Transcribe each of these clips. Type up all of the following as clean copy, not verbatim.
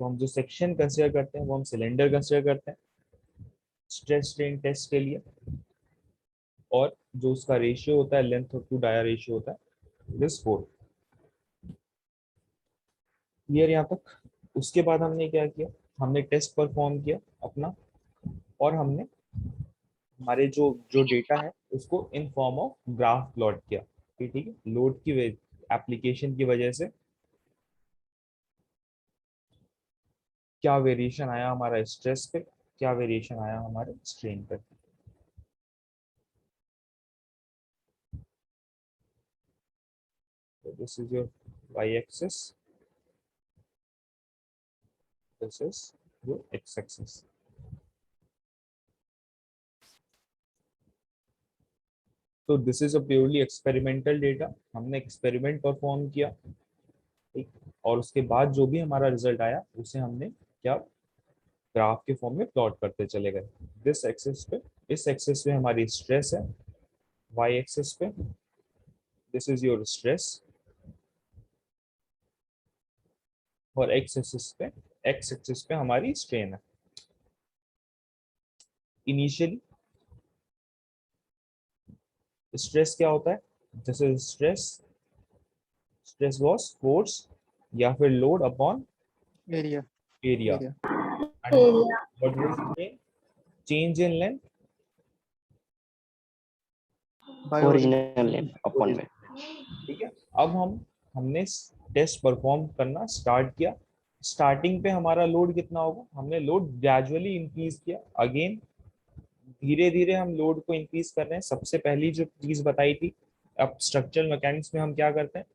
तो हम जो सेक्शन कंसिडर करते हैं वो हम सिलेंडर कंसिडर करते हैं स्ट्रेस स्ट्रेन टेस्ट के लिए, और जो उसका रेशियो होता है लेंथ टू डाया रेशियो होता है दिस 4। क्लियर यहाँ तक? उसके बाद हमने क्या किया, हमने टेस्ट परफॉर्म किया अपना, और हमने हमारे जो जो डेटा है उसको in form of graph plot किया। ठीक है, लोड की एप्लीकेशन की वजह से क्या वेरिएशन आया हमारा स्ट्रेस पे, क्या वेरिएशन आया हमारे स्ट्रेन पे। So this is your y-axis, this is your x-axis. तो this is a purely experimental data, हमने एक्सपेरिमेंट परफॉर्म किया, ठीक, और उसके बाद जो भी हमारा रिजल्ट आया उसे हमने क्या ग्राफ के फॉर्म में प्लॉट करते चले गए। दिस एक्सिस पे, इस एक्सिस पे हमारी स्ट्रेस है, वाई एक्सिस पे दिस इज योर स्ट्रेस, और एक्स एक्सिस पे हमारी स्ट्रेन है। इनिशियली स्ट्रेस क्या होता है, this is stress, stress was force या फिर load upon area area, area and what was the change in length, by original length upon में। ठीक है। अब हमने टेस्ट परफॉर्म करना स्टार्ट किया। स्टार्टिंग पे हमारा लोड कितना होगा, हमने लोड ग्रेजुअली इंक्रीज किया, अगेन धीरे धीरे हम लोड को इंक्रीज कर रहे हैं। सबसे पहली जो चीज बताई थी, अब स्ट्रक्चरल मैकेनिक्स में हम क्या करते हैं,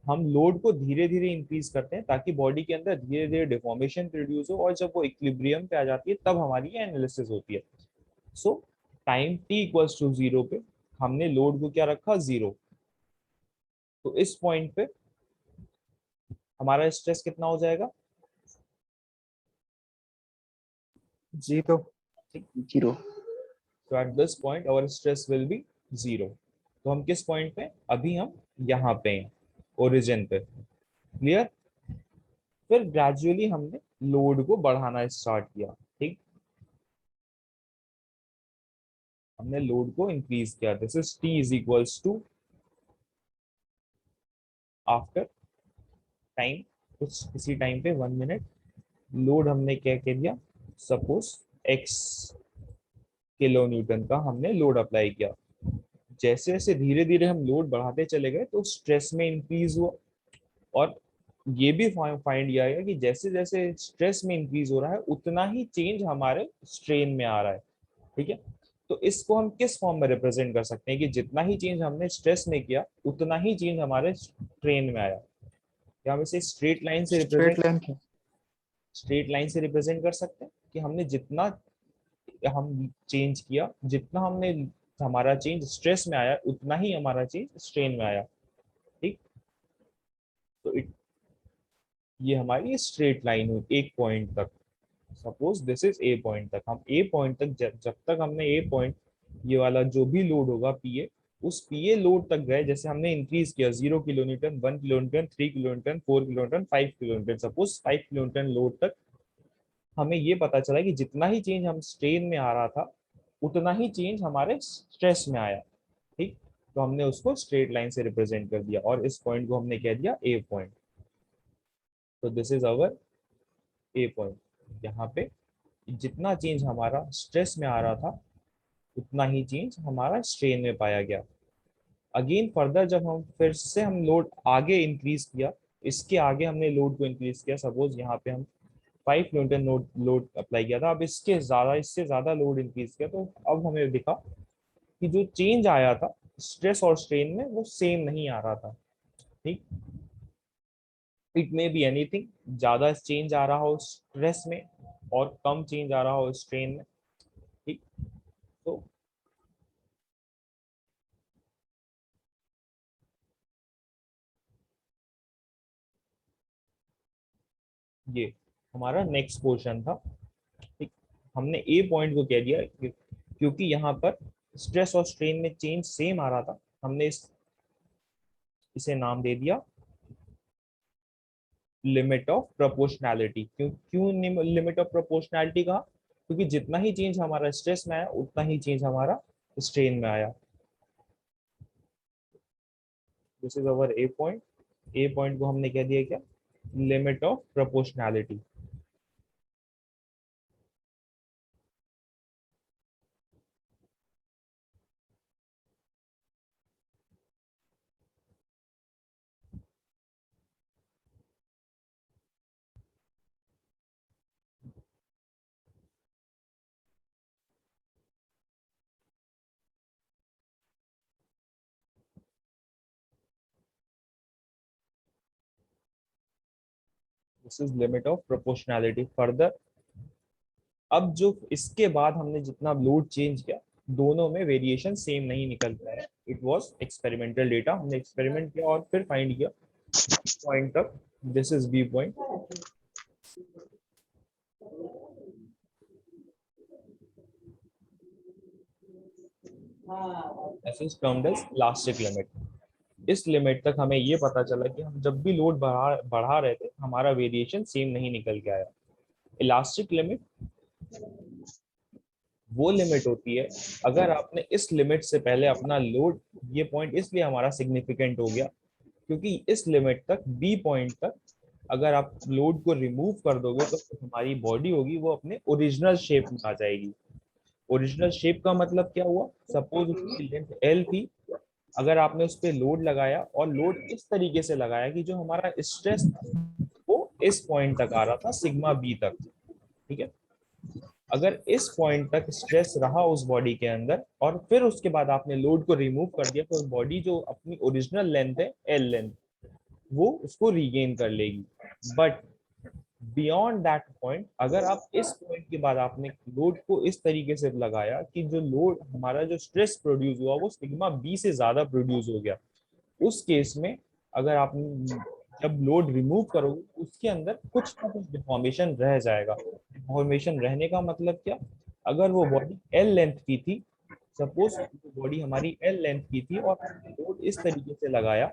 हम लोड को धीरे धीरे इंक्रीज करते हैं ताकि बॉडी के अंदर धीरे धीरे डिफॉर्मेशन प्रोड्यूस हो, और जब वो इक्विलिब्रियम पे आ जाती है तब हमारी ये एनालिसिस होती है। So time t equals to 0 पे हमने लोड को क्या रखा, 0। तो इस पॉइंट पे हमारा स्ट्रेस कितना हो जाएगा, 0 जीरो। तो at this point our stress will be 0। तो हम किस पॉइंट पे, अभी हम यहाँ पे हैं, ओरिजिन पे। क्लियर? फिर ग्रेजुअली हमने लोड को बढ़ाना स्टार्ट किया, ठीक, हमने लोड को इंक्रीज किया। This is t is equals to after time, कुछ किसी टाइम पे 1 मिनट, लोड हमने क्या कह दिया, सपोज x किलो न्यूटन का हमने लोड अप्लाई किया। जैसे जैसे धीरे धीरे हम लोड बढ़ाते चले गए तो स्ट्रेस में इंक्रीज हुआ, और ये भी फाइंड किया गया कि जैसे जैसे स्ट्रेस में इंक्रीज हो रहा है उतना ही चेंज हमारे स्ट्रेन में आ रहा है। ठीक है, तो इसको हम किस फॉर्म में रिप्रेजेंट कर सकते हैं कि जितना ही चेंज हमने स्ट्रेस में किया उतना ही चेंज हमारे स्ट्रेन में आया। क्या हम इसे स्ट्रेट लेंथ स्ट्रेट लाइन से रिप्रेजेंट कर सकते हैं कि हमने जितना हम चेंज किया, जितना हमने हमारा चेंज स्ट्रेस में आया उतना ही हमारा चेंज स्ट्रेन में आया। ठीक, तो ये हमारी स्ट्रेट लाइन हुई एक पॉइंट तक। Suppose this is a point तक, हम ए पॉइंट तक जब तक हमने ए पॉइंट, ये वाला जो भी लोड होगा पीए, उस पीए लोड तक गए, जैसे हमने इंक्रीज किया 0 kilonewton, 1 kilonewton, 3 kilonewton, 4 kilonewton, 5 kilonewton, suppose 5 kilonewton load तक हमें ये पता चला कि जितना ही चेंज हम स्ट्रेन में आ रहा था उतना ही चेंज हमारे स्ट्रेस में आया। ठीक, तो हमने उसको स्ट्रेट लाइन से रिप्रेजेंट कर दिया और इस पॉइंट को हमने कह दिया ए पॉइंट। तो this is our A point. यहाँ पे जितना चेंज हमारा स्ट्रेस में आ रहा था उतना ही चेंज हमारा स्ट्रेन में पाया गया। अगेन फर्दर जब हम फिर से हम लोड आगे इंक्रीज किया, इसके आगे हमने लोड को इंक्रीज किया, सपोज यहाँ पे हम 5 न्यूटन लोड अप्लाई किया था, अब इससे ज्यादा लोड इंक्रीज किया, तो अब हमें दिखा कि जो चेंज आया था स्ट्रेस और स्ट्रेन में वो सेम नहीं आ रहा था। ठीक, इट मे बी एनीथिंग, ज्यादा चेंज आ रहा हो स्ट्रेस में और कम चेंज आ रहा हो स्ट्रेन में। ठीक, तो ये हमारा नेक्स्ट क्वेश्चन था। ठीक, हमने ए पॉइंट को कह दिया क्योंकि यहाँ पर स्ट्रेस और स्ट्रेन में चेंज सेम आ रहा था, हमने इसे नाम दे दिया लिमिट ऑफ प्रोपोर्शनैलिटी। क्यों लिमिट ऑफ प्रोपोर्शनैलिटी कहा? क्योंकि जितना ही चेंज हमारा स्ट्रेस में आया उतना ही चेंज हमारा स्ट्रेन में आया। This is our A point. A point को हमने कह दिया क्या? Limit of proportionality. This is limit of proportionality. Further अब जो इसके बाद हमने जितना लोड चेंज किया दोनों में वेरिएशन सेम नहीं निकल पाया। इट वाज एक्सपेरिमेंटल डेटा, हमने एक्सपेरिमेंट किया और फिर फाइंड किया पॉइंट तक। This is B point. This is termed as elastic limit. इस लिमिट तक हमें ये पता चला कि हम जब भी लोड बढ़ा रहे थे हमारा वेरिएशन सेम नहीं निकल के आया। इलास्टिक लिमिट वो लिमिट होती है अगर आपने इस लिमिट से पहले अपना लोड, ये पॉइंट इसलिए हमारा सिग्निफिकेंट हो गया क्योंकि इस लिमिट तक, बी पॉइंट तक अगर आप लोड को रिमूव कर दोगे तो हमारी बॉडी होगी वो अपने ओरिजिनल शेप में आ जाएगी। ओरिजिनल शेप का मतलब क्या हुआ? सपोज उसकी लेंथ एल थी, अगर आपने उस पर लोड लगाया और लोड इस तरीके से लगाया कि जो हमारा स्ट्रेस था वो इस पॉइंट तक आ रहा था, सिग्मा बी तक, ठीक है। अगर इस पॉइंट तक स्ट्रेस रहा उस बॉडी के अंदर और फिर उसके बाद आपने लोड को रिमूव कर दिया तो बॉडी जो अपनी ओरिजिनल लेंथ है एल लेंथ वो उसको रीगेन कर लेगी। बट बियॉन्ड दैट पॉइंट अगर आप इस पॉइंट के बाद आपने लोड को इस तरीके से लगाया कि जो लोड हमारा जो स्ट्रेस प्रोड्यूस हुआ वो सिग्मा बी से ज्यादा प्रोड्यूस हो गया, उस केस में अगर आप जब लोड रिमूव करोगे उसके अंदर कुछ ना कुछ डिफॉर्मेशन रह जाएगा। डिफॉर्मेशन रहने का मतलब क्या? अगर वो बॉडी एल लेंथ की थी, सपोज बॉडी हमारी एल लेंथ की थी और लोड इस तरीके से लगाया,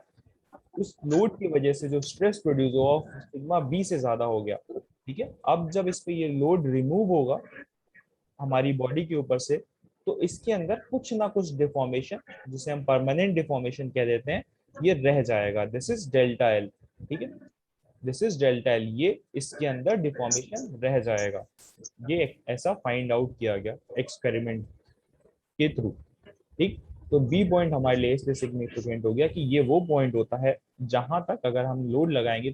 उस लोड की वजह से जो स्ट्रेस प्रोड्यूस हुआ सिग्मा बी से ज्यादा हो गया, ठीक है। अब जब इस पे ये लोड रिमूव होगा हमारी बॉडी के ऊपर से तो इसके अंदर कुछ ना कुछ डिफॉर्मेशन, जिसे हम परमानेंट डिफॉर्मेशन कह देते हैं, ये रह जाएगा। दिस इज डेल्टा एल, ठीक है। दिस इज डेल्टा एल, ये इसके अंदर डिफॉर्मेशन रह जाएगा। ये ऐसा फाइंड आउट किया गया एक्सपेरिमेंट के थ्रू, ठीक। तो बी पॉइंट हमारे लिए इसलिए सिग्निफिकेंट हो गया कि ये वो पॉइंट होता है जहां तक अगर हम लोड लगाएंगे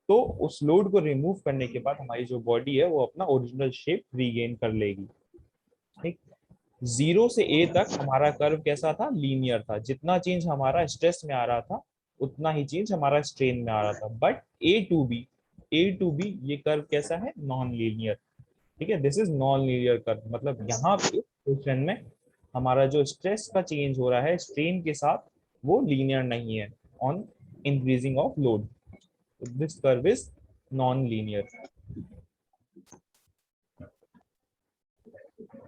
तो उस लोड को रिमूव करने के बाद हमारी जो बॉडी है वो अपना ओरिजिनल शेप रीगेन कर लेगी, ठीक। 0 से ए तक हमारा कर्व कैसा था? लीनियर था। जितना चेंज हमारा स्ट्रेस में आ रहा था उतना ही चेंज हमारा स्ट्रेन में आ रहा था। बट ए टू बी ये कर्व कैसा है? नॉन लीनियर, ठीक है। This is non linear curve, मतलब यहाँ पे क्वेश्चन में हमारा जो स्ट्रेस का चेंज हो रहा है स्ट्रेन के साथ वो लीनियर नहीं है on increasing of load. This curve is non linear.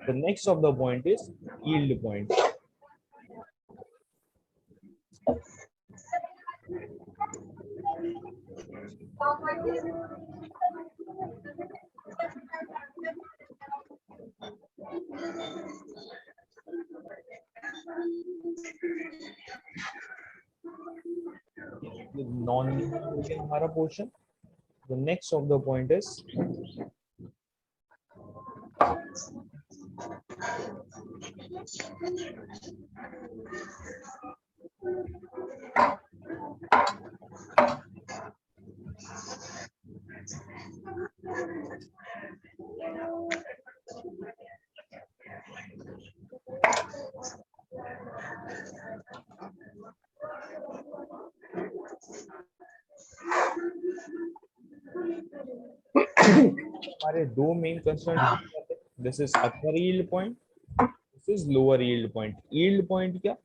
The next of the point is yield point. Non-linear हो गया हमारा portion. The next of the point is हमारे दो main constraint, this is upper yield point, this is lower yield point. Yield point क्या?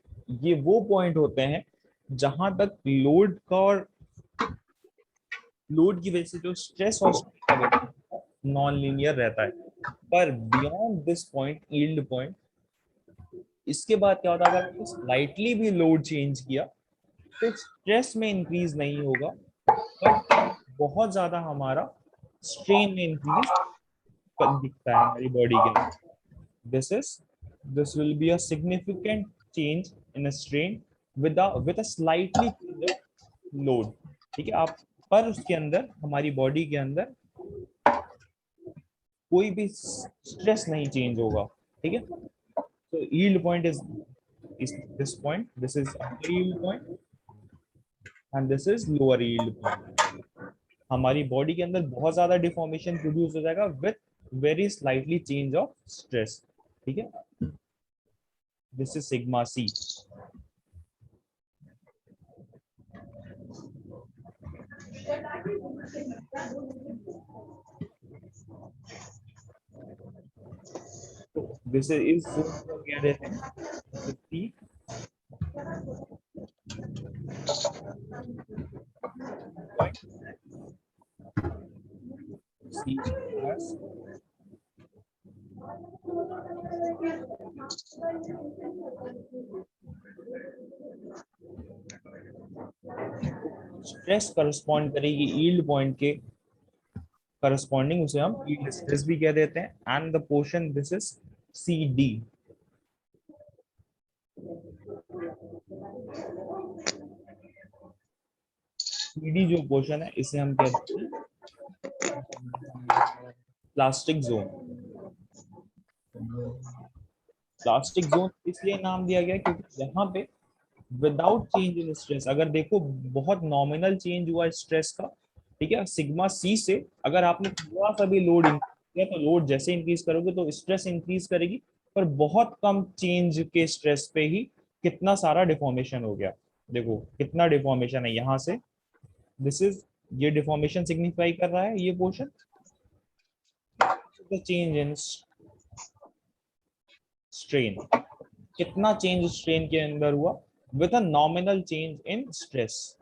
ये वो point होते हैं जहां तक लोड का और लोड की वजह से जो स्ट्रेस और नॉन लीनियर रहता है। पर beyond this point, yield point, इसके बाद क्या होता है? अगर आपने स्लाइटली भी लोड चेंज किया तो स्ट्रेस में इंक्रीज नहीं होगा, बट बहुत ज्यादा हमारा स्ट्रेन में इंक्रीज दिखता है हमारी बॉडी के अंदर. This will be a significant change in a strain with a slightly change of load. ठीक है. आप पर उसके अंदर हमारी बॉडी के अंदर कोई भी स्ट्रेस नहीं चेंज होगा. ठीक है. So yield point is this point. This is upper yield point and this is lower yield point. हमारी बॉडी के अंदर बहुत ज्यादा डिफॉर्मेशन प्रोड्यूस हो जाएगा with very slightly change of stress. ठीक है. This is sigma C. This is क्या देते हैं सी. सी स्ट्रेस करस्पॉन्ड करेगी यील्ड पॉइंट के करस्पॉन्डिंग, उसे हम यील्ड स्ट्रेस भी कह देते हैं. And the portion this is C D. CD जो पोर्शन है इसे हम कहते हैं प्लास्टिक जोन. प्लास्टिक जोन इसलिए नाम दिया गया क्योंकि यहाँ पे विदाउट चेंज इन स्ट्रेस, अगर देखो बहुत नॉमिनल चेंज हुआ स्ट्रेस का. ठीक है. सिग्मा सी से अगर आपने थोड़ा सा भी लोड इंक्रीज किया तो लोड जैसे इंक्रीज करोगे तो स्ट्रेस इंक्रीज करेगी, पर बहुत कम चेंज के स्ट्रेस पे ही कितना सारा डिफॉर्मेशन हो गया. देखो कितना डिफॉर्मेशन है यहाँ से. दिस इज ये डिफॉर्मेशन सिग्निफाई कर रहा है ये portion the change in strain. कितना चेंज स्ट्रेन के अंदर हुआ with a nominal change in stress.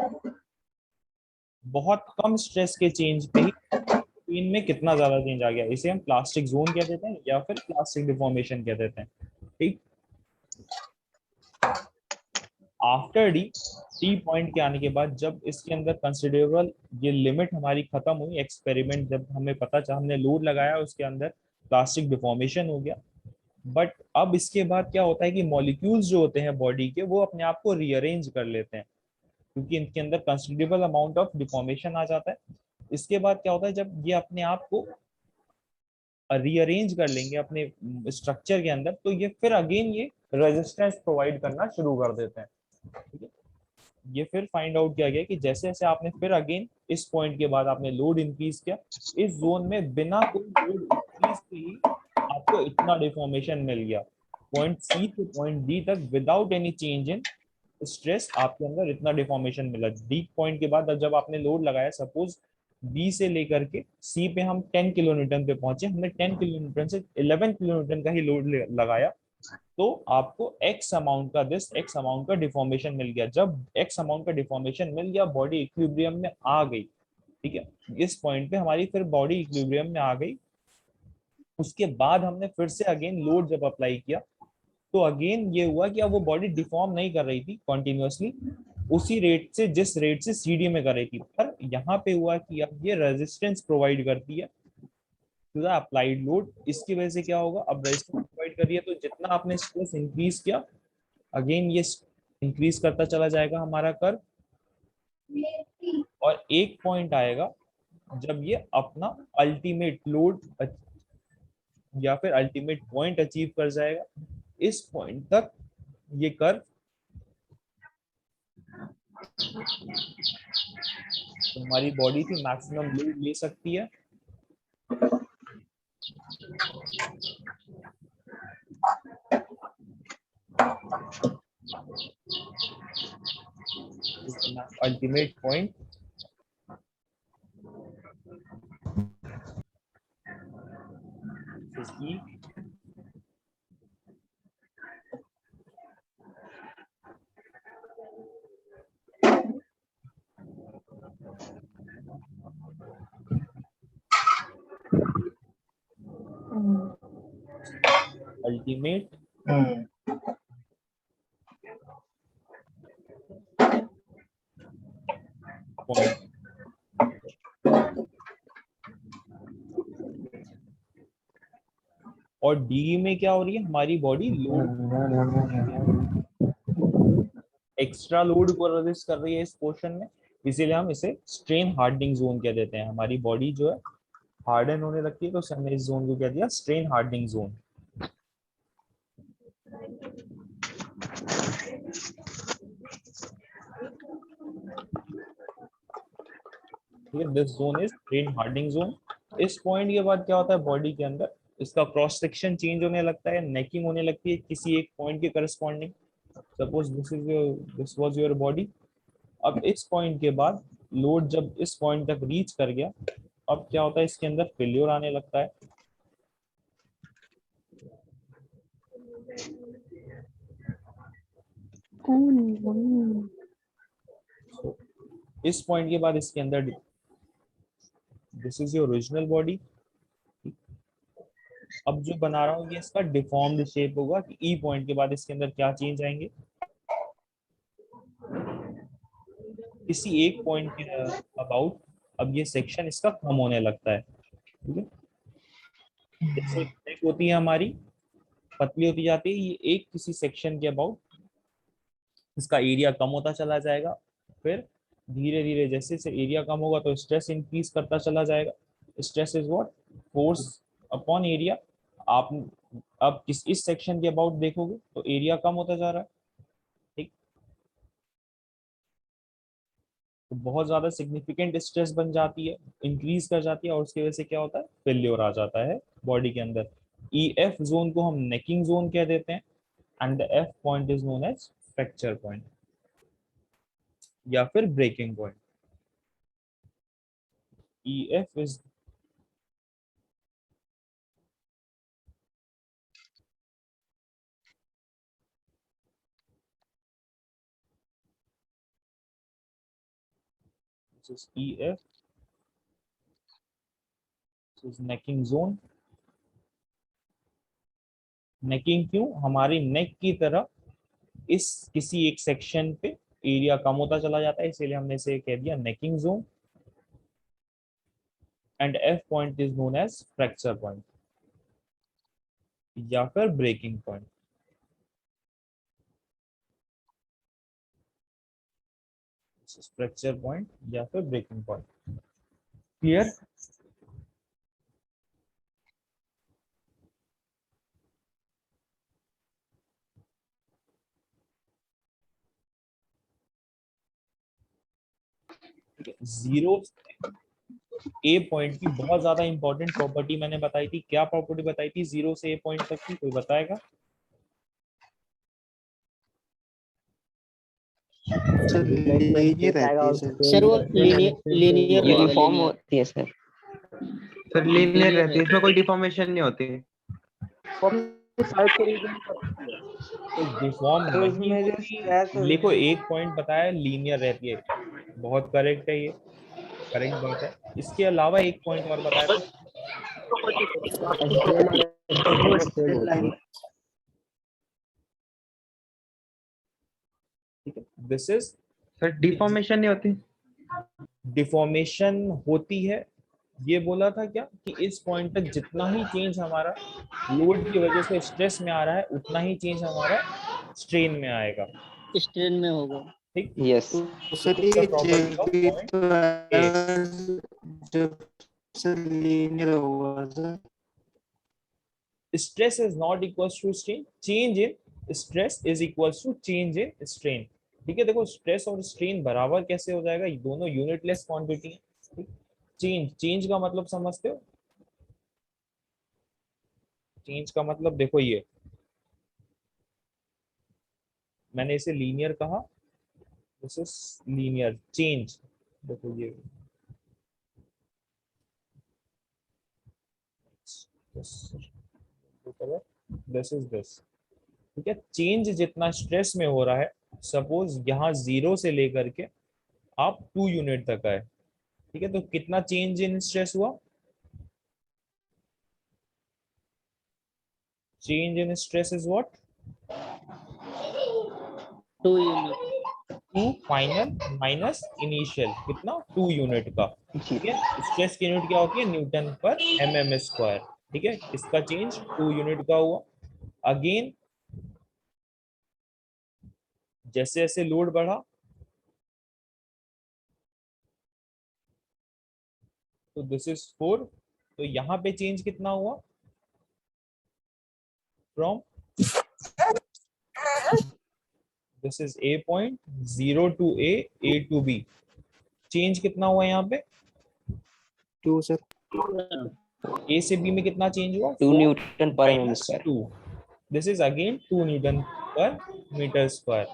बहुत कम स्ट्रेस के चेंज पे ही स्ट्रेन में कितना ज्यादा चेंज आ गया. इसे हम प्लास्टिक जोन कह देते हैं या फिर प्लास्टिक डिफॉर्मेशन कह देते हैं. ठीक. आफ्टर डी पॉइंट के आने के बाद जब इसके अंदर कंसिडरेबल ये लिमिट हमारी खत्म हुई, एक्सपेरिमेंट जब हमें पता चला, हमने लोड लगाया उसके अंदर प्लास्टिक डिफॉर्मेशन हो गया. बट अब इसके बाद क्या होता है कि मॉलिक्यूल्स जो होते हैं बॉडी के वो अपने आप को रीअरेंज कर लेते हैं क्योंकि इनके अंदर कंसिडरेबल अमाउंट ऑफ डिफॉर्मेशन आ जाता है. इसके बाद क्या होता है जब ये अपने आप को रीअरेंज कर लेंगे अपने स्ट्रक्चर के अंदर तो ये फिर अगेन ये रेजिस्टेंस प्रोवाइड करना शुरू कर देते हैं. ठीक है. ये फिर फाइंड आउट किया गया कि जैसे जैसे आपने फिर अगेन इस पॉइंट के बाद आपने लोड इंक्रीज किया, इस जोन में बिना कोई लोड इंक्रीज के ही आपको इतना डिफॉर्मेशन मिल गया. पॉइंट सी से पॉइंट डी तक without any change in stress आपके अंदर इतना डिफॉर्मेशन मिला. डी पॉइंट के बाद जब आपने लोड लगाया, सपोज बी से लेकर के सी पे हम 10 किलो न्यूटन पे पहुंचे, हमने 10 किलो न्यूटन से 11 किलो न्यूटन का ही लोड लगाया तो आपको एक्स अमाउंट का डिफॉर्मेशन मिल गया. जब एक्स अमाउंट का डिफॉर्मेशन मिल गया बॉडी इक्विलिब्रियम में आ गई. ठीक है. इस पॉइंट पे हमारी फिर बॉडी इक्विलिब्रियम में आ गई. उसके बाद हमने फिर से अगेन लोड जब अप्लाई किया तो अगेन ये हुआ कि अब वो बॉडी डिफॉर्म नहीं कर रही थी कॉन्टिन्यूसली उसी रेट से जिस रेट से सीडी में कर रही थी, पर यहाँ पे हुआ कि अब ये रेजिस्टेंस प्रोवाइड करती है टू द अप्लाइड लोड. इसकी वजह से क्या होगा, अब रेजिस्टेंस प्रोवाइड कर रही है तो जितना आपने स्ट्रेस इंक्रीज किया अगेन ये इंक्रीज करता चला जाएगा हमारा कर्व. और एक पॉइंट आएगा जब ये अपना अल्टीमेट लोड या फिर अल्टीमेट पॉइंट अचीव कर जाएगा. इस पॉइंट तक ये कर्व तो हमारी बॉडी की मैक्सिमम लोड ले सकती है. Ultimate point E ultimate point. और डी में क्या हो रही है, हमारी बॉडी लोड, एक्स्ट्रा लोड को रेजिस्ट कर रही है इस पोर्शन में, इसीलिए हम इसे स्ट्रेन हार्डनिंग जोन कह देते हैं। हमारी बॉडी जो है हार्डन होने लगती है, तो हमने इस जोन को कह दिया strain hardening zone. This zone is strain hardening zone. इस पॉइंट के बाद क्या होता है, बॉडी के अंदर इसका क्रॉस सेक्शन चेंज होने लगता है, नेकिंग होने लगती है किसी एक पॉइंट के corresponding. Suppose this was your body. अब इस पॉइंट के बाद लोड जब इस पॉइंट तक रीच कर गया, अब क्या होता है, इसके अंदर फेल्योर आने लगता है। So, इस पॉइंट के बाद इसके अंदर this is your original body. अब जो बना रहा हूँ ये इसका डिफॉर्म्ड शेप होगा कि ई पॉइंट के बाद इसके अंदर क्या चेंज आएंगे, किसी एक पॉइंट के अबाउट अब ये सेक्शन इसका कम होने लगता है। ठीक है, जैसे नेक होती है हमारी, पतली होती जाती है, ये एक किसी सेक्शन के अबाउट इसका एरिया कम होता चला जाएगा। फिर धीरे धीरे जैसे से एरिया कम होगा तो स्ट्रेस इंक्रीज करता चला जाएगा। Stress is what, force upon area. आप अब इस सेक्शन के अबाउट देखोगे तो एरिया कम होता जा रहा है। ठीक, तो बहुत ज्यादा सिग्निफिकेंट स्ट्रेस बन जाती है, इंक्रीज कर जाती है, और उसकी वजह से क्या होता है, फेल्योर आ जाता है बॉडी के अंदर। ई एफ जोन को हम नेकिंग जोन कह देते हैं, and the F point is known as fracture point या फिर breaking point. E F is EF, this is necking zone। Necking क्यों, हमारी नेक की तरह इस किसी एक सेक्शन पे एरिया कम होता चला जाता है, इसीलिए हमने इसे कह दिया necking zone. And F point is known as fracture point या फिर ब्रेकिंग पॉइंट। फ्रैक्चर पॉइंट या फिर breaking point. Clear? Zero A point की बहुत ज्यादा इंपॉर्टेंट प्रॉपर्टी मैंने बताई थी। क्या प्रॉपर्टी बताई थी जीरो से ए पॉइंट तक की, कोई बताएगा? सर लीनियर रहती है सर। सर वो लीनियर यूनिफॉर्म होती है सर। सर लीनियर रहती है, इसमें कोई डिफॉर्मेशन नहीं होती। डिफॉर्म नहीं होती, देखो एक पॉइंट बताया लीनियर रहती है, बहुत करेक्ट है, ये करेक्ट बात है। इसके अलावा एक पॉइंट और बताया था, ठीक है, दिस इज सर डिफॉर्मेशन नहीं होती। डिफॉर्मेशन होती है। ये बोला था क्या कि इस पॉइंट तक जितना ही चेंज हमारा लोड की वजह से स्ट्रेस में आ रहा है, उतना ही चेंज हमारा स्ट्रेन में आएगा। स्ट्रेन में होगा। ठीक, यस सर ये जब सर लीनियर होगा sir. Stress is not equals to strain, change in stress is equals to change in strain. ठीक है, देखो स्ट्रेस और स्ट्रेन बराबर कैसे हो जाएगा, ये दोनों यूनिटलेस क्वांटिटी है। ठीक, चेंज का मतलब समझते हो? चेंज का मतलब देखो, ये मैंने इसे लीनियर कहा, दिस इज लीनियर चेंज। देखो ये दिस इज दिस। ठीक है, चेंज जितना स्ट्रेस में हो रहा है, सपोज यहाँ 0 से लेकर के आप 2 यूनिट तक आए, ठीक है, तो कितना चेंज इन स्ट्रेस हुआ? Change in stress is what? 2 unit 2 final minus initial, कितना? 2 यूनिट का। ठीक है, स्ट्रेस की यूनिट क्या होती है? Newton per mm square. ठीक है, इसका चेंज 2 यूनिट का हुआ। अगेन जैसे जैसे लोड बढ़ा तो दिस इज 4, तो यहाँ पे चेंज कितना हुआ from this is A point 0 to A to B, change कितना हुआ यहाँ पे 2 सर। A से B में कितना चेंज हुआ 2 4 Newton per mm minus square 2, this is again 2 Newton पर मीटर स्क्वायर।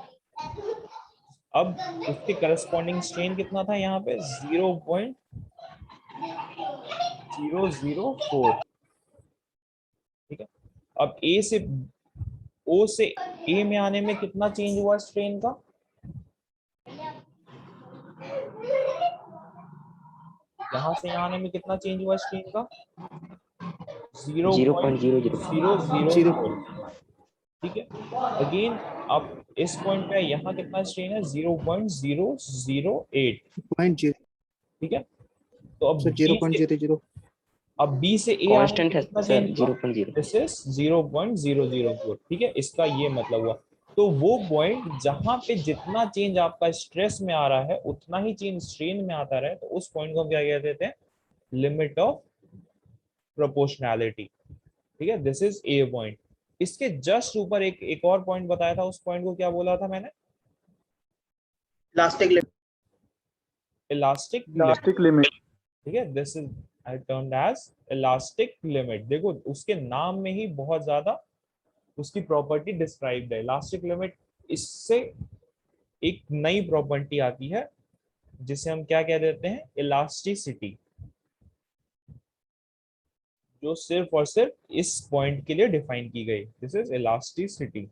अब उसके करस्पॉन्डिंग स्ट्रेन कितना था यहाँ पे 0.004, ठीक है। अब A से O से A में आने में कितना चेंज हुआ स्ट्रेन का, यहाँ से यहाँ आने में कितना चेंज हुआ स्ट्रेन का 0.004, ठीक है। अगेन अब इस पॉइंट पे यहाँ कितना स्ट्रेन है 0.008, 0.0 ठीक है। तो अब सर, 0.00 अब B से A आने में कांस्टेंट है कितना सर चेंज हुआ 0.0 दिस इज 0.004, ठीक है। इसका ये मतलब हुआ, तो वो पॉइंट जहां पे जितना चेंज आपका स्ट्रेस में आ रहा है उतना ही चेंज स्ट्रेन में आता रहे, तो उस पॉइंट को हम क्या कह देते हैं लिमिट ऑफ प्रोपोर्शनैलिटी, ठीक है। This is A point. इसके जस्ट ऊपर एक और पॉइंट बताया था, उस पॉइंट को क्या बोला था मैंने इलास्टिक लिमिट। इलास्टिक लिमिट, ठीक है। This is termed as elastic limit. देखो उसके नाम में ही बहुत ज्यादा उसकी प्रॉपर्टी डिस्क्राइब्ड है इलास्टिक लिमिट। इससे एक नई प्रॉपर्टी आती है जिसे हम क्या कह देते हैं इलास्टिसिटी, जो सिर्फ और सिर्फ इस पॉइंट के लिए डिफाइन की गई। This is elasticity.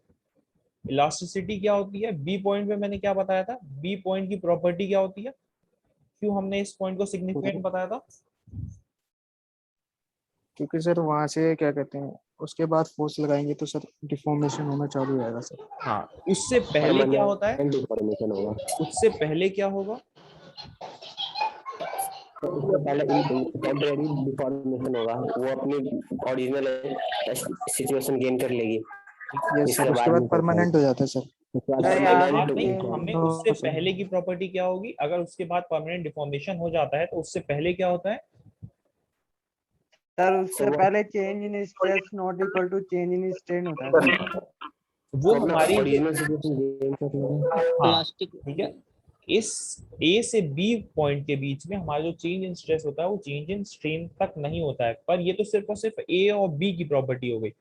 इलास्टिसिटी क्या होती है, बी पॉइंट पे मैंने क्या बताया था, बी पॉइंट की प्रॉपर्टी क्या होती है, क्यों हमने इस पॉइंट को सिग्निफिकेंट बताया था, क्योंकि सर वहां से क्या कहते हैं उसके बाद फोर्स लगाएंगे तो सर डिफॉर्मेशन होना चालू हो जाएगा सर। हाँ उससे पहले क्या होता है, डिफॉर्मेशन होगा। उससे पहले क्या होगा, उससे पहले टेम्परेरी डिफॉर्मेशन होगा, वो अपनी ओरिजिनल सिचुएशन गेन कर लेगी। यस सर, उसके बाद परमानेंट हो जाता है सर। बात नहीं, हमें उससे पहले की प्रॉपर्टी क्या होगी, अगर उसके बाद परमानेंट डिफॉर्मेशन हो जाता है तो उससे पहले क्या होता है सर उससे पहले change in stress not equal to change in strain होता है सर। वो हमारी ओरिजिनल सिचुएशन गेन कर लेगी। हाँ प्लास्टिक ठीक है। इस A से B पॉइंट के बीच में हमारा जो चेंज इन स्ट्रेस होता है वो चेंज इन स्ट्रेन तक नहीं होता है, पर ये तो सिर्फ और सिर्फ A और B की प्रॉपर्टी हो गई।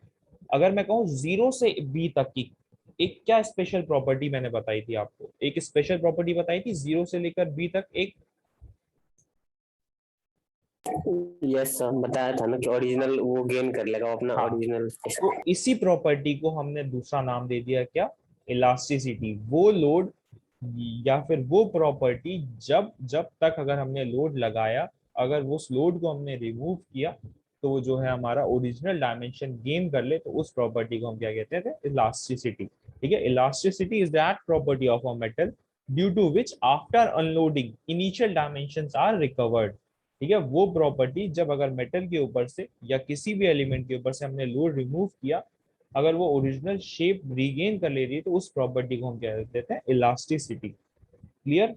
अगर मैं कहूँ 0 से B तक की एक क्या स्पेशल प्रॉपर्टी मैंने बताई थी आपको, एक स्पेशल प्रॉपर्टी बताई थी 0 से लेकर B तक एक, यस सर बताया था ना कि ओरिजिनल वो गेन कर लेगा अपना हाँ। ओरिजिनल। तो इसी प्रॉपर्टी को हमने दूसरा नाम दे दिया क्या, इलास्टिसिटी। वो लोड या फिर वो प्रॉपर्टी जब जब तक अगर हमने लोड लगाया, अगर वो उस लोड को हमने रिमूव किया तो वो जो है हमारा ओरिजिनल डायमेंशन गेन कर ले, तो उस प्रॉपर्टी को हम क्या कहते थे इलास्टिसिटी, ठीक है। Elasticity is that property of a metal due to which after unloading initial dimensions are recovered, ठीक है। वो प्रॉपर्टी जब अगर मेटल के ऊपर से या किसी भी एलिमेंट के ऊपर से हमने लोड रिमूव किया, अगर वो ओरिजिनल शेप रीगेन कर ले रही है तो उस प्रॉपर्टी को हम क्या कहते हैं इलास्टिसिटी। क्लियर।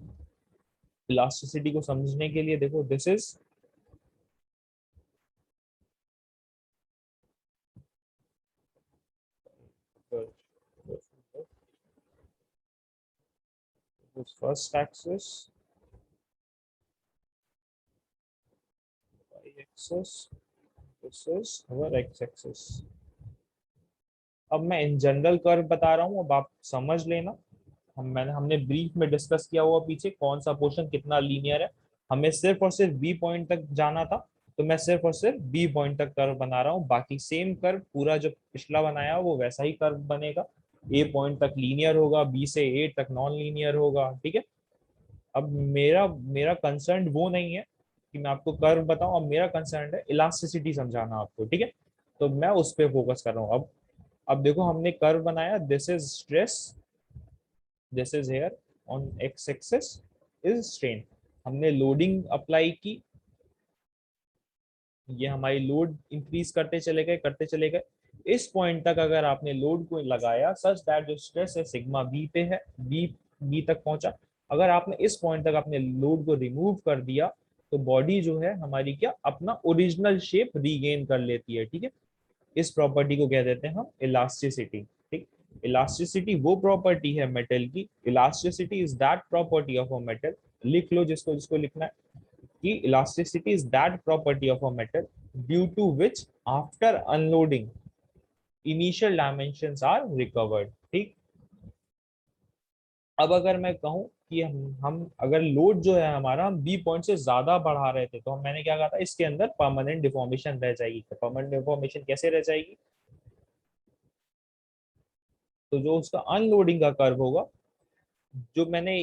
इलास्टिसिटी को समझने के लिए देखो this is first axis, y axis, this is our x axis। अब मैं इन जनरल कर्व बता रहा हूँ, अब आप समझ लेना। हमने ब्रीफ में डिस्कस किया हुआ पीछे कौन सा पोर्शन कितना लीनियर है, हमें सिर्फ और सिर्फ बी पॉइंट तक जाना था, तो मैं सिर्फ और सिर्फ बी पॉइंट तक कर्व बना रहा हूँ। बाकी सेम कर्व पूरा जो पिछला बनाया वो वैसा ही कर्व बनेगा, ए पॉइंट तक लीनियर होगा, बी से ए तक नॉन लीनियर होगा, ठीक है। अब मेरा मेरा कंसर्न वो नहीं है कि मैं आपको कर्व बताऊं, अब मेरा कंसर्न है इलास्टिसिटी समझाना आपको, ठीक है। तो मैं उस पर फोकस कर रहा हूँ। अब देखो हमने कर्व बनाया, this is stress, this is here on x axis is strain. हमने लोडिंग अप्लाई की, ये हमारी लोड इंक्रीज करते चले गए इस पॉइंट तक अगर आपने लोड को लगाया सच दैट जो स्ट्रेस है सिग्मा बी पे है, बी तक पहुंचा। अगर आपने इस पॉइंट तक अपने लोड को रिमूव कर दिया तो बॉडी जो है हमारी क्या अपना ओरिजिनल शेप रीगेन कर लेती है। ठीक है, इस प्रॉपर्टी को कह देते हैं हम इलास्टिसिटी। ठीक, इलास्टिसिटी वो प्रॉपर्टी है मेटल की, elasticity is that property of a metal. लिख लो जिसको जिसको लिखना है कि elasticity is that property of a metal due to which after unloading initial dimensions are recovered. ठीक, अब अगर मैं कहूं कि हम अगर लोड जो है हमारा हम बी पॉइंट से ज्यादा बढ़ा रहे थे तो मैंने क्या कहा था इसके अंदर परमानेंट डिफॉर्मेशन रह जाएगी। तो परमानेंट डिफॉर्मेशन कैसे रह जाएगी, तो जो उसका अनलोडिंग का कर्व होगा जो मैंने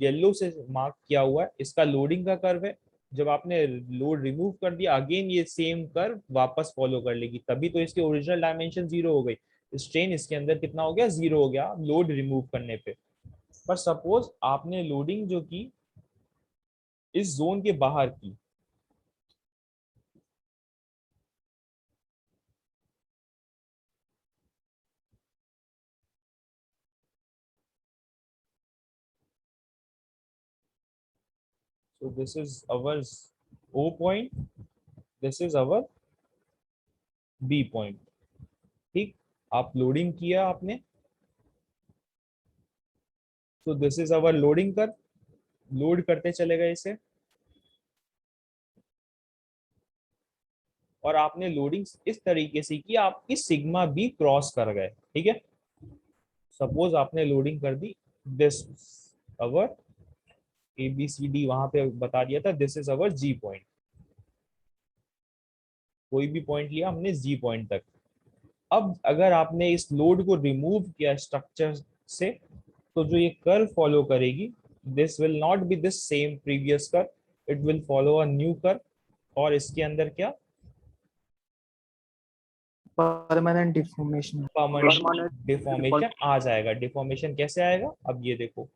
येलो से मार्क किया हुआ है इसका लोडिंग का कर्व है। जब आपने लोड रिमूव कर दिया अगेन ये सेम कर्व वापस फॉलो कर लेगी, तभी तो इसके ओरिजिनल डायमेंशन जीरो हो गई। स्ट्रेन इसके अंदर कितना हो गया, जीरो हो गया लोड रिमूव करने पे। पर सपोज आपने लोडिंग जो की इस जोन के बाहर की, so this is our O point, this is our B point। ठीक, आप लोडिंग किया आपने, तो दिस इज अवर लोडिंग कर, लोड करते चले गए इसे और आपने लोडिंग इस तरीके से की आपकी सिग्मा बी क्रॉस कर गए। ठीक है, सपोज आपने लोडिंग कर दी this our A B C D, वहां पे बता दिया था this is our G point, कोई भी पॉइंट लिया हमने जी पॉइंट तक। अब अगर आपने इस लोड को रिमूव किया स्ट्रक्चर से तो जो ये कर्व फॉलो करेगी this will not be this same previous curve, it will follow a new curve. और इसके अंदर क्या परमानेंट डिफॉर्मेशन। परमानेंट डिफॉर्मेशन आ जाएगा। डिफॉर्मेशन कैसे आएगा, अब ये देखो,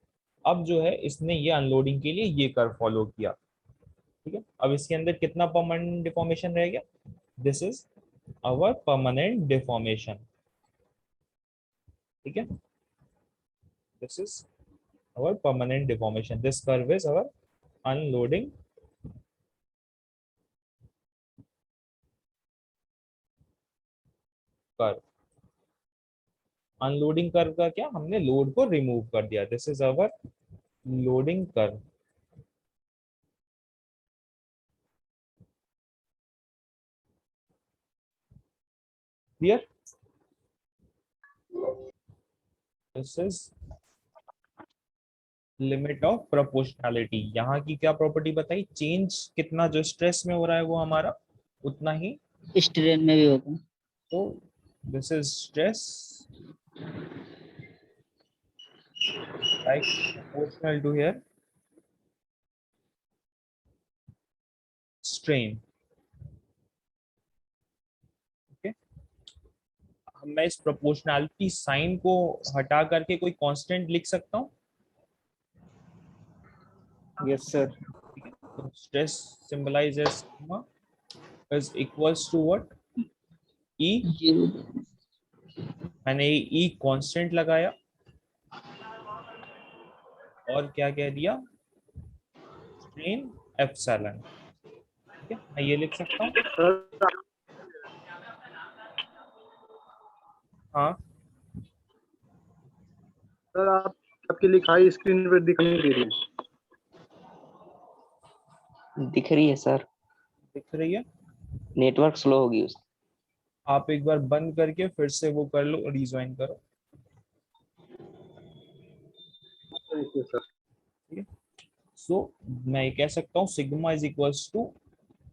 अब जो है इसने ये अनलोडिंग के लिए ये कर्व फॉलो किया। ठीक है, अब इसके अंदर कितना परमानेंट डिफॉर्मेशन रह गया, this is our permanent deformation. ठीक है, this is our permanent deformation, this curve is our unloading curve। Unloading curve का क्या, हमने लोड को रिमूव कर दिया, this is our loading curve. Clear, this is limit of proportionality. यहाँ की क्या प्रॉपर्टी बताई, चेंज कितना जो स्ट्रेस में हो रहा है वो हमारा उतना ही स्ट्रेन में भी होगा। तो this is stress like proportional to here strain। okay, मैं इस प्रोपोर्शनैलिटी साइन को हटा करके कोई कांस्टेंट लिख सकता हूँ। Yes sir. तो stress symbolise as sigma is equals to what, E. मैंने ई कांस्टेंट लगाया और क्या कह दिया, स्ट्रेन एप्सिलॉन। ठीक है, मैं ये लिख सकता हूँ। हाँ सर आपकी लिखाई स्क्रीन पर दिखाई नहीं दे रही है। दिख रही है सर, दिख रही है, नेटवर्क स्लो होगी उस। आप एक बार बंद करके फिर से वो कर लो, रिज्वाइन करो। सो मैं ये कह सकता हूँ sigma is equals to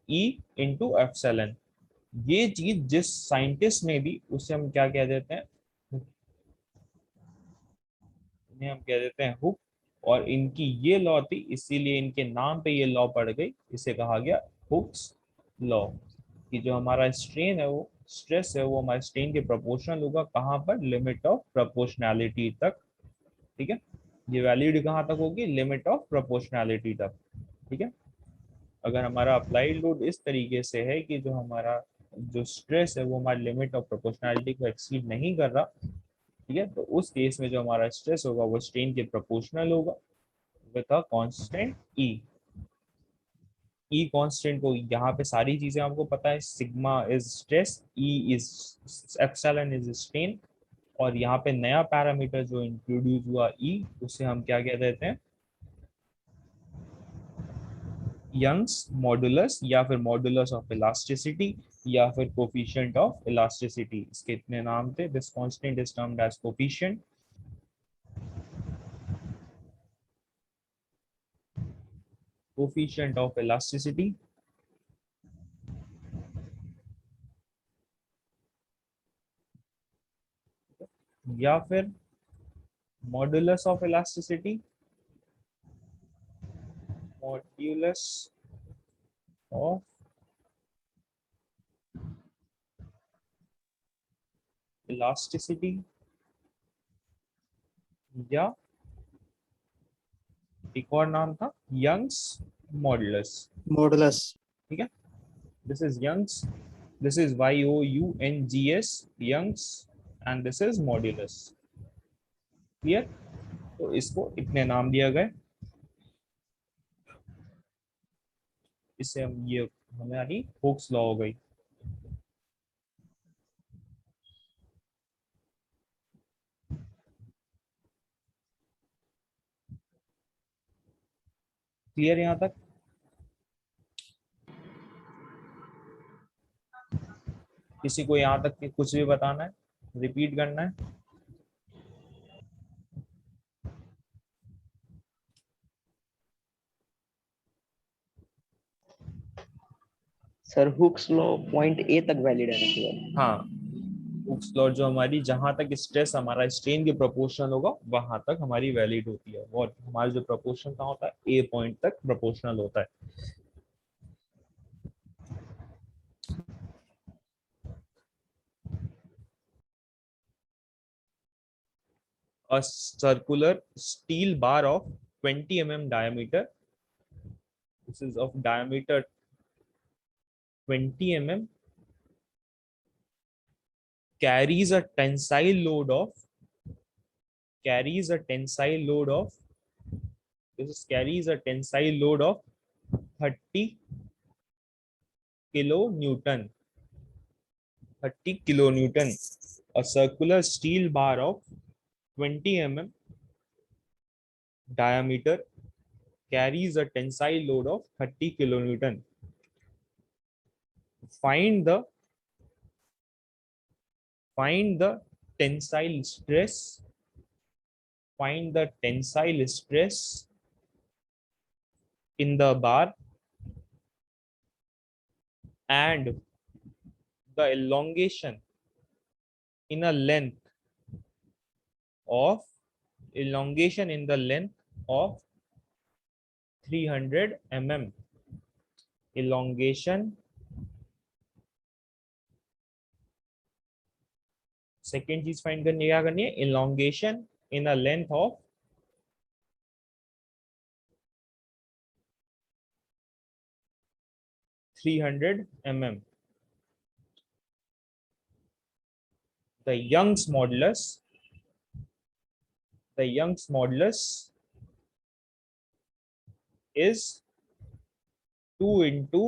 E into epsilon. ये चीज जिस साइंटिस्ट ने दी उसे हम क्या कह देते हैं, इन्हें हम कह देते हैं हुक। और इनकी ये लॉ थी इसीलिए इनके नाम पे ये लॉ पड़ गई, इसे कहा गया हुक्स लॉ कि जो हमारा स्ट्रेन है वो स्ट्रेस है वो हमारे स्ट्रेन के प्रोपोर्शनल होगा कहाँ पर, लिमिट ऑफ प्रोपोर्शनैलिटी तक। ठीक है, ये वैलिड कहाँ तक होगी, लिमिट ऑफ प्रोपोर्शनैलिटी तक। ठीक है, अगर हमारा अप्लाइड लोड इस तरीके से है कि जो हमारा जो स्ट्रेस है वो हमारी लिमिट ऑफ प्रोपोर्शनैलिटी को एक्सीड नहीं कर रहा, ठीक है, तो उस केस में जो हमारा स्ट्रेस होगा वो स्ट्रेन के प्रोपोर्शनल होगा with a constant E. E constant को यहाँ पे सारी चीजें आपको पता है, sigma is stress, E is epsilon is strain, और यहाँ पे नया पैरामीटर जो इंट्रोड्यूस हुआ ई, उसे हम क्या कह देते हैं, यंग्स मॉडुलस, या फिर मॉडुलस ऑफ इलास्टिसिटी, या फिर कोफिशिएंट ऑफ इलास्टिसिटी। इसके इतने नाम थे। This constant is termed as coefficient, coefficient of elasticity, या फिर modulus of elasticity, modulus of elasticity, या एक और नाम था यंग्स मॉडुलस। मॉडुलस। ठीक है, this is Young's, this is YOUNGS, Young's, and this is modulus. Clear? तो इसको इतने नाम दिया गए। इससे हम ये हमारी हुक्स लॉ हो गई। क्लियर यहां तक? किसी को यहां तक के कुछ भी बताना है, रिपीट करना है? Sir Hooke's law point A तक वैलिड है ना केवल? हाँ, हुक्स लॉ जो हमारी जहां तक स्ट्रेस हमारा स्ट्रेन के प्रोपोर्शनल होगा वहां तक हमारी वैलिड होती है, और हमारा जो प्रोपोर्शन कहाँ होता है, ए पॉइंट तक प्रोपोर्शनल होता है। A circular steel bar of 20 mm diameter, this is of diameter 20 mm, carries a tensile load of, carries a tensile load of, this is carries a tensile load of 30 kilonewton, 30 kilonewton. A circular steel bar of 20 mm diameter carries a tensile load of 30 kilonewton. Find the tensile stress, find the tensile stress in the bar and the elongation in a length of, elongation in the length of 300 mm, elongation, second चीज find करनी क्या करनी है, elongation in a length of 300 mm. The Young's modulus, the Young's modulus is 2 into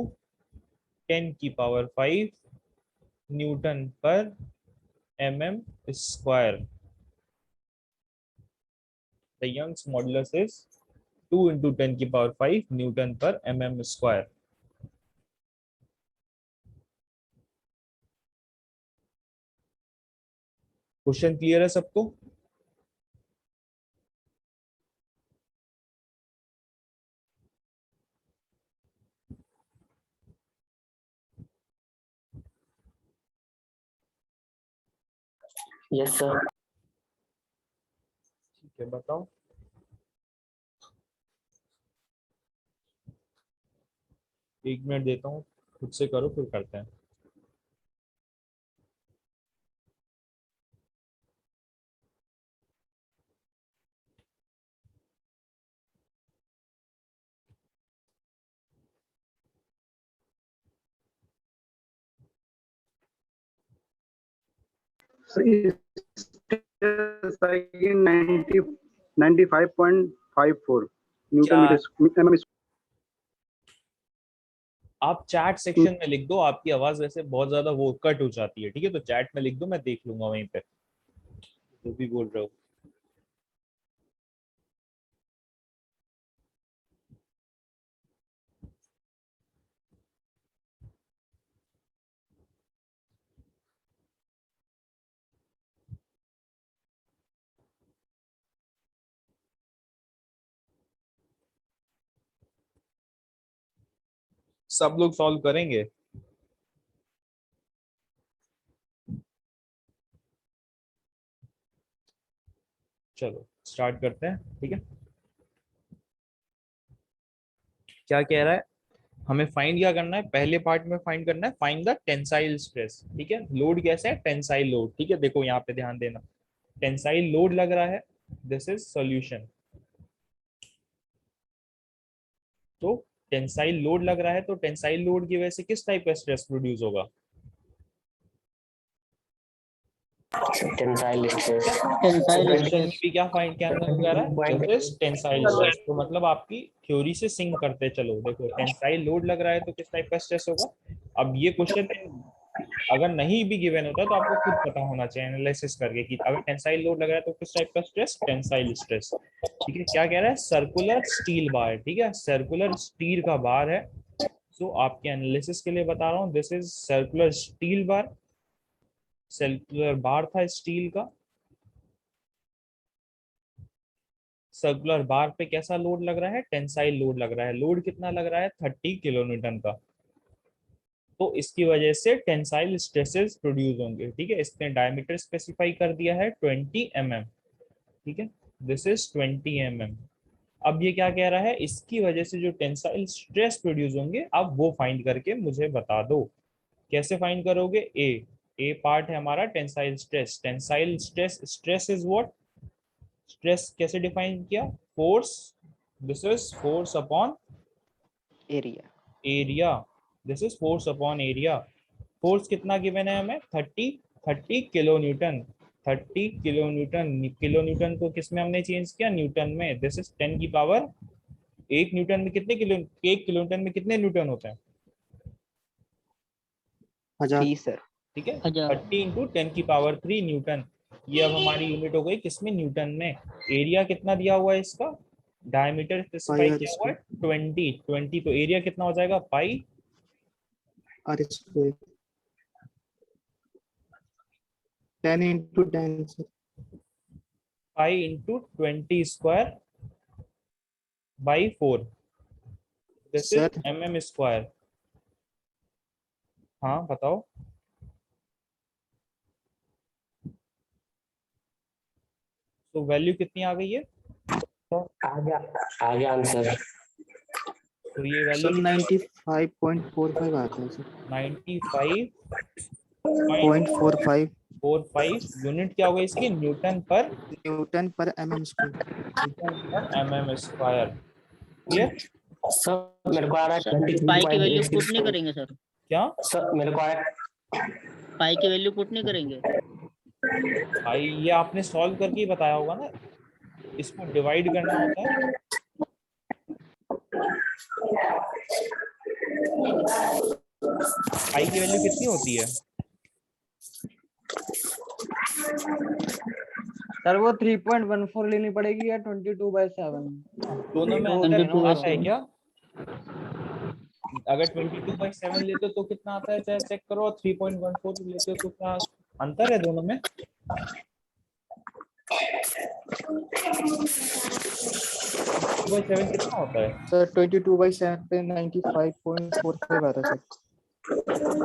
10 की power 5 Newton per mm square. The Young's modulus is 2 into 10 की power 5 Newton per mm square. Question clear है सबको? Yes sir. ठीक है, बताओ। एक minute देता हूँ, खुद से करो फिर करते हैं। So it's 95.54 Newton चार। meter mm. आप चैट सेक्शन में लिख दो, आपकी आवाज वैसे बहुत ज्यादा वो कट हो जाती है, ठीक है, तो चैट में लिख दो, मैं देख लूंगा वहीं पे जो भी बोल रहे हो। सब लोग सॉल्व करेंगे? चलो स्टार्ट करते हैं, ठीक है। क्या कह रहा है, हमें फाइंड क्या करना है, पहले पार्ट में फाइंड करना है, फाइंड द टेंसाइल स्ट्रेस, ठीक है। लोड कैसा है, टेंसाइल लोड, ठीक है। देखो यहाँ पे ध्यान देना, टेंसाइल लोड लग रहा है, दिस इज सॉल्यूशन। तो टेंसाइल लोड लग रहा है, तो टेंसाइल लोड की वजह से किस टाइप का स्ट्रेस प्रोड्यूस होगा? Tensile stress. Tensile question stress. में भी क्या फाइंड क्या कह रहा है, दिस इज टेंसाइल स्ट्रेस। तो मतलब आपकी थ्योरी से सिंक करते चलो, देखो टेंसाइल लोड लग रहा है तो किस टाइप का स्ट्रेस होगा। अब ये क्वेश्चन अगर नहीं भी गिवन होता तो आपको खुद पता होना चाहिए एनालिसिस करके कि अगर टेंसाइल लोड लग रहा है तो किस टाइप का स्ट्रेस, टेंसाइल स्ट्रेस, ठीक है। क्या कह रहा है, सर्कुलर स्टील बार, ठीक है, सर्कुलर स्टील का बार है। सो आपके एनालिसिस के लिए बता रहा हूँ, this is circular steel bar, circular bar था स्टील का। सर्कुलर बार पे कैसा लोड लग रहा है, टेंसाइल लोड लग रहा है। लोड कितना लग रहा है, 30 किलोन्यूटन का। तो इसकी वजह से टेंसाइल स्ट्रेसेस प्रोड्यूस होंगे, ठीक है। इसने डायमीटर स्पेसिफाई कर दिया है 20 mm, ठीक है, दिस इज 20 mm। अब ये क्या कह रहा है, इसकी वजह से जो टेंसाइल स्ट्रेस प्रोड्यूस होंगे आप वो फाइंड करके मुझे बता दो। कैसे फाइंड करोगे, ए पार्ट है हमारा tensile stress. Tensile stress, stress is what, stress कैसे डिफाइन किया, force, this is force upon area. Area, this is force upon area. Force कितना गिवन है हमें, 30 kilo Newton. 30 kilo Newton, kilo Newton को किस में हमने चेंज किया, न्यूटन में। दिस इज 10 की पावर, एक न्यूटन में कितने किलो, एक किलो न्यूटन में कितने न्यूटन होते हैं, 1000। जी सर। ठीक है। 1000। 30 इंटू 10 की पावर 3 न्यूटन। ये अब हमारी यूनिट हो गई किसमें, न्यूटन में। एरिया कितना दिया हुआ है इसका, डायमीटर स्पेसिफाई पाई किया हुआ है 20, तो एरिया कितना हो जाएगा, pi r square 10 into 10 sir। Pi into 20 square by 4, this is sir mm square. हाँ बताओ, तो वैल्यू कितनी आ गई है, आगे आंसर। तो ये वैल्यू सर 95.45 आता है सर। 95.45 0.45 यूनिट क्या होगा इसकी, न्यूटन पर Newton per mm square. mm square, clear. Sir मेरे को आ रहा है सर पाई की वैल्यू पुट नहीं करेंगे सर, क्या सर मेरे को आ रहा है पाई की वैल्यू पुट नहीं करेंगे। भाई, ये आपने सॉल्व करके ही बताया होगा ना, इसको डिवाइड करना होता है। पाई की वैल्यू कितनी होती है, सर वो 3.14 लेनी पड़ेगी या 22/7? दोनों में तो अंतर 22 आता है है। क्या, अगर 22/7 लेते हो तो कितना आता है, चाहे चेक करो, 3.14 लेते हो तो क्या अंतर है दोनों में। 22/7 कितना होता है, सर 22/7 पे 95.45 आता है सर।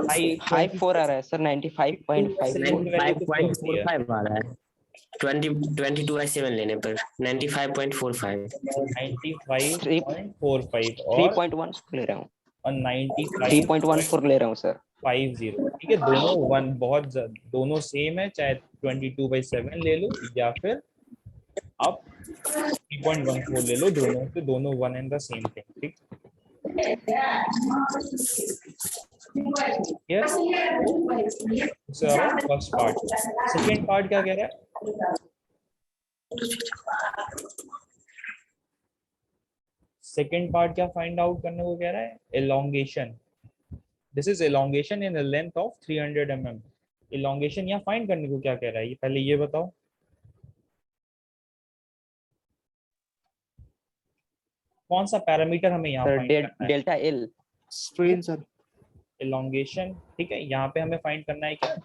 हाई 4 आ रहा है सर, 95.54 की वैल्यू कितनी होती है, 95.45 आ रहा है 22/7 लेने पर 95.45 95.45 और 3.1 ले रहा हूँ, 95.50, 3.14 ले रहा हूँ सर। ठीक है। दोनों वन बहुत दोनों सेम है, चाहे 22/7 ले लो या फिर आप 3.14 ले लो, दोनों से दोनों one and the same thing, ठीक। Yes, this is our first part. Second part क्या कह रहा है? सेकेंड पार्ट क्या फाइंड आउट करने को कह रहा है? elongation. This is elongation in a length of 300 mm. elongation यहाँ फाइंड करने को क्या कह रहा है? ये पहले ये बताओ. कौन सा पैरामीटर हमें यहाँ सर फाइंड करना है? Delta L strain sir. elongation, ठीक है. यहाँ पे हमें फाइंड करना है क्या?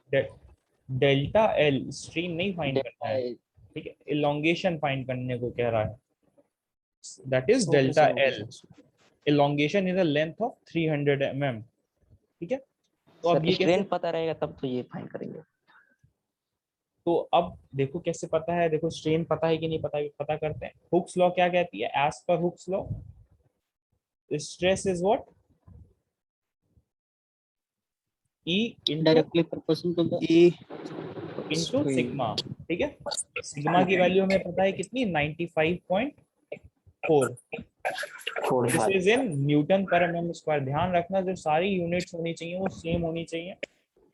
डेल्टा एल, स्ट्रेन नहीं फाइंड करना है, ठीक है. elongation फाइंड करने को कह रहा है. That is Okay, delta sir, okay, L. sir. elongation is a length of 300 mm. ठीक है. तो अब सर ये स्ट्रेन कैसे, पता रहेगा तब तो ये फाइन करेंगे। तो अब देखो कैसे पता है. देखो स्ट्रेन पता है कि नहीं पता, पता करते हैं. हुक्स लॉ क्या कहती है? As per Hooke's law stress is what? E into directly proportional to the E into sigma. ठीक है. सिग्मा की वैल्यू हमें पता है कितनी? 95.4. दिस इज इन न्यूटन पर एमएम स्क्वायर. ध्यान रखना जो सारी यूनिट्स होनी चाहिए वो सेम होनी चाहिए.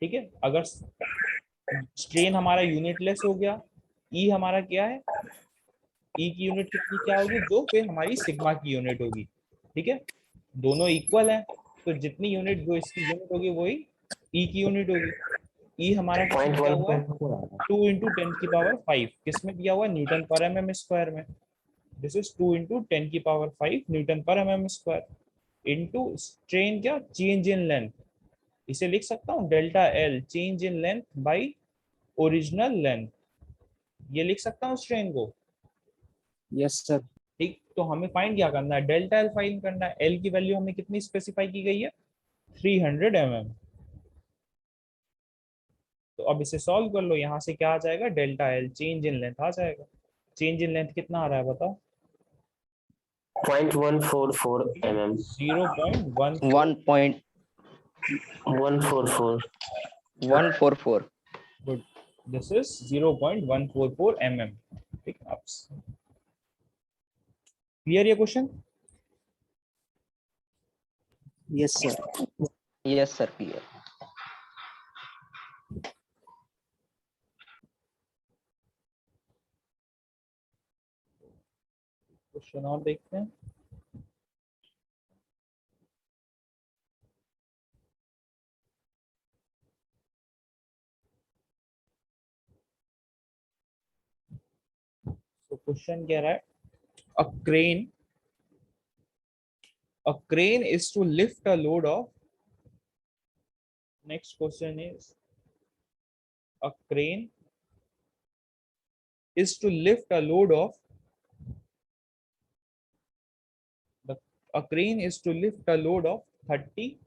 ठीक है. अगर स्ट्रेन हमारा यूनिटलेस हो गया, ई हमारा क्या है? ई की यूनिट कितनी क्या होगी? जो फिर हमारी सिग्मा की यूनिट होगी. ठीक है. दोनों इक्वल है तो जितनी यूनिट जो इसकी यूनिट होगी वही ई की यूनिट होगी. ई हमारा कितना दिया हुआ है? 2 × 10⁵ किस में दिया हुआ है? न्यूटन पर एमएम स्क्वायर में. दिस इज 2 × 10⁵ न्यूटन पर एमएम स्क्वायर इनटू स्ट्रेन क्या? Change in length. इसे लिख सकता हूँ delta L change in length by original length. ये लिख सकता हूँ स्ट्रेन को. Yes sir. ठीक. तो हमें फाइंड क्या करना है? डेल्टा एल फाइंड करना है. एल की वैल्यू हमें कितनी स्पेसिफाई की गई है? 300 mm. तो अब इसे सॉल्व कर लो. यहाँ से क्या आ जाएगा? Delta L change in length आ जाएगा. चेंज इन लेंथ कितना आ रहा है बताओ? 0.144 mm 0.1. 1.144 good. This is 0.144 mm. ठीक. अब क्लियर ये question? Yes sir. Yes sir clear. Question और देखते हैं. तो क्वेश्चन कह रहा है a crane is to lift a load of. Next question is a crane is to lift a load of a crane is to lift a load of 30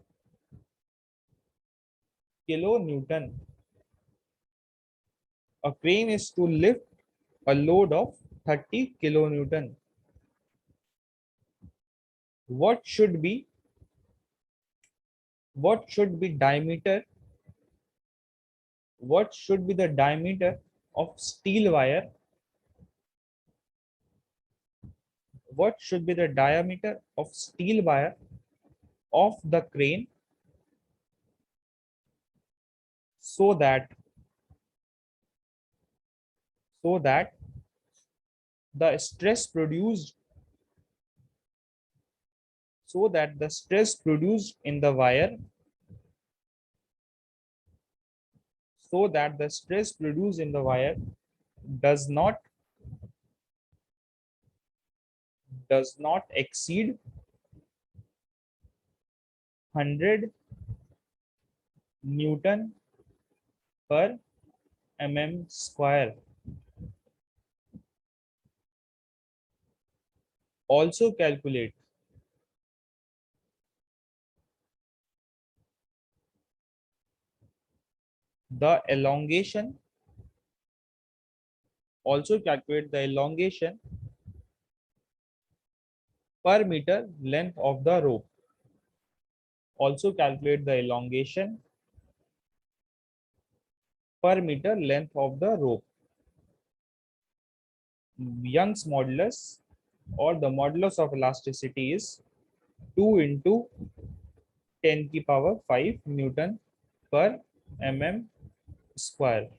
kilonewton. A crane is to lift a load of 30 kilonewton. What should be diameter? What should be the diameter of steel wire? What should be the diameter of steel wire of the crane so that the stress produced in the wire does not exceed 100 Newton per mm square. Also calculate the elongation. Also calculate the elongation per meter length of the rope. Also calculate the elongation per meter length of the rope. Young's modulus or the modulus of elasticity is 2 × 10 की power 5 newton per mm square.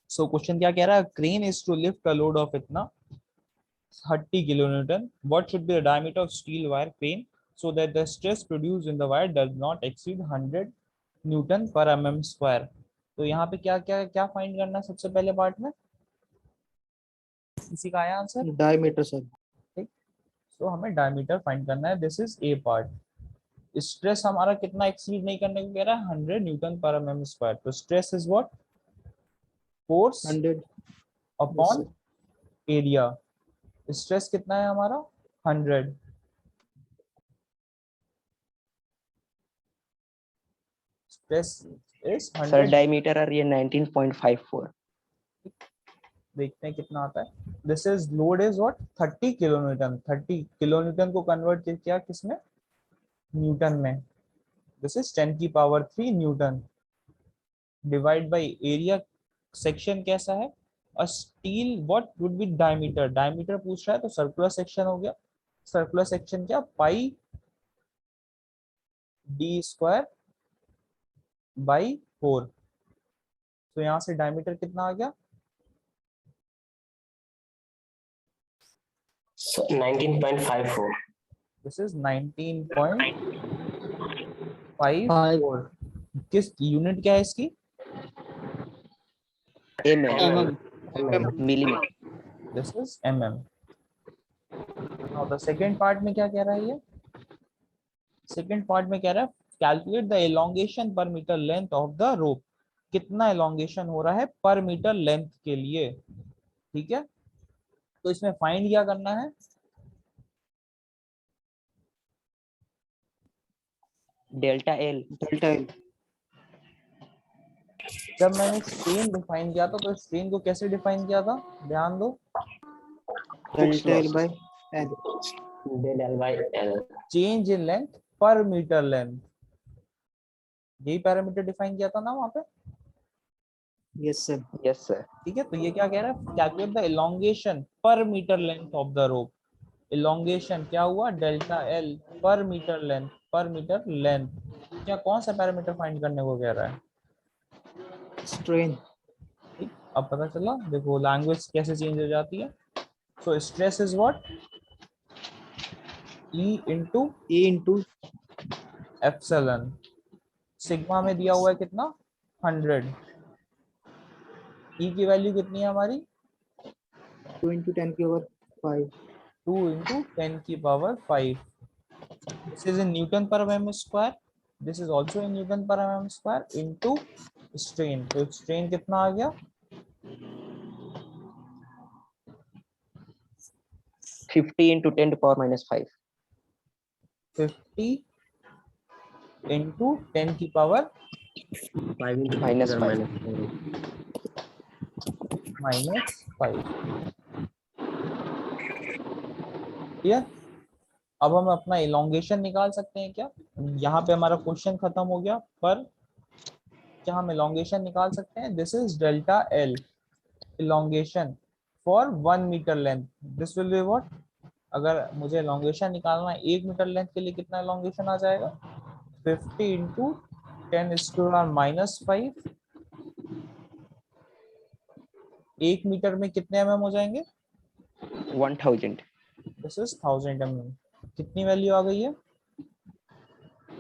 So question क्या कह रहा है, crane is to lift a load of इतना 30 kilonewton. What should be the diameter of steel wire crane so that the stress produced in the wire does not exceed 100 Newton per mm square? तो यहाँ पे क्या क्या क्या find करना है सबसे पहले पार्ट में, किसी का आया आंसर? Diameter sir. ठीक, तो हमें डायमीटर फाइंड करना है। This is a part. Stress हमारा कितना एक्सीड नहीं करने को कह रहा है, 100 न्यूटन पर mm स्क्वायर। तो stress is what, force 100 upon area. Stress कितना है हमारा, 100। Stress is sir 100। डायमीटर और ये 19.54। देखते हैं कितना आता है। This is load is what, 30 kilonewton. 30 kilonewton को कन्वर्ट किया किसमें, न्यूटन में। दिस इज 10 की power 3 newton divide by area. Section कैसा है, a steel what would be diameter. Diameter पूछ रहा है तो सर्कुलर सेक्शन हो गया। सर्कुलर सेक्शन क्या, पाई डी स्क्वायर बाई 4। तो यहां से डायमीटर कितना आ गया, 19.54। This is 19.54। किस यूनिट क्या है इसकी, millimetre. This is mm। Now the second part में क्या कह रहा है ये, सेकंड पार्ट में कह रहा है calculate the elongation per metre length of the rope. कितना एलोंगेशन हो रहा है पर मीटर लेंथ के लिए, ठीक है। तो इसमें फाइंड क्या करना है, डेल्टा एल। जब मैंने स्ट्रेन डिफाइन किया था तो स्ट्रेन को कैसे डिफाइन किया था, ध्यान दो, delta L by L, del L by L. Change in length per metre length, यही पैरामीटर डिफाइन किया था ना वहां पे। Yes sir. Yes sir. ठीक है, तो ये क्या कह रहा है, calculate the elongation per metre length of the rope. Elongation क्या हुआ, delta L per metre length, per metre length. क्या कौन सा पैरामीटर फाइंड करने को कह रहा है, स्ट्रेन। ठीक, अब पता चला। देखो लैंग्वेज कैसे चेंज हो जाती है। So stress is what, E into epsilon. Sigma में दिया हुआ है कितना, 100। E की वैल्यू कितनी है हमारी, 2 इंटू 10 की पावर 5। 2 इंटू 10 की power 5। This is in newton per mm square, this is also in newton per mm square into strain. तो स्ट्रेन कितना आ गया, 50 into 10 to power minus 5। 50 into 10 की पावर माइनस 5। -5। क्लियर। अब हम अपना इलोंगेशन निकाल सकते हैं क्या, यहाँ पे हमारा क्वेश्चन खत्म हो गया, पर क्या हम इलोंगेशन निकाल सकते हैं। This is delta L elongation for 1 metre length. This will be what, अगर मुझे इलोंगेशन निकालना है 1 मीटर लेंथ के लिए कितना इलोंगेशन आ जाएगा, 50 इंटू 10⁻⁻5। 1 मीटर में कितने mm हो जाएंगे, 1000। This is 1000 mm। कितनी वैल्यू आ गई है,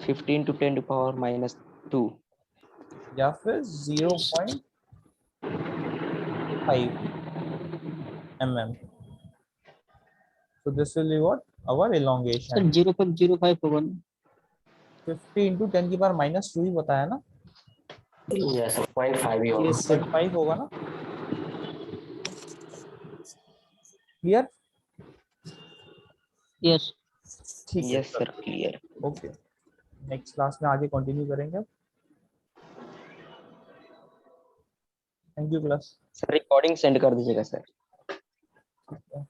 15 to 10 to power minus 2. या फिर 0.5 mm. So this will be what our sir elongation. 0.05 होगा ना? 50 into 10 की पावर minus 2 ही बताया ना, यस 0.5 ही होगा। 0.5 होगा ना। क्लियर? यस ठीक है, Yes, sir, clear. Okay. Next class में आगे कंटिन्यू करेंगे। Thank you class. Sir recording send कर दीजिएगा सर। ठीक है।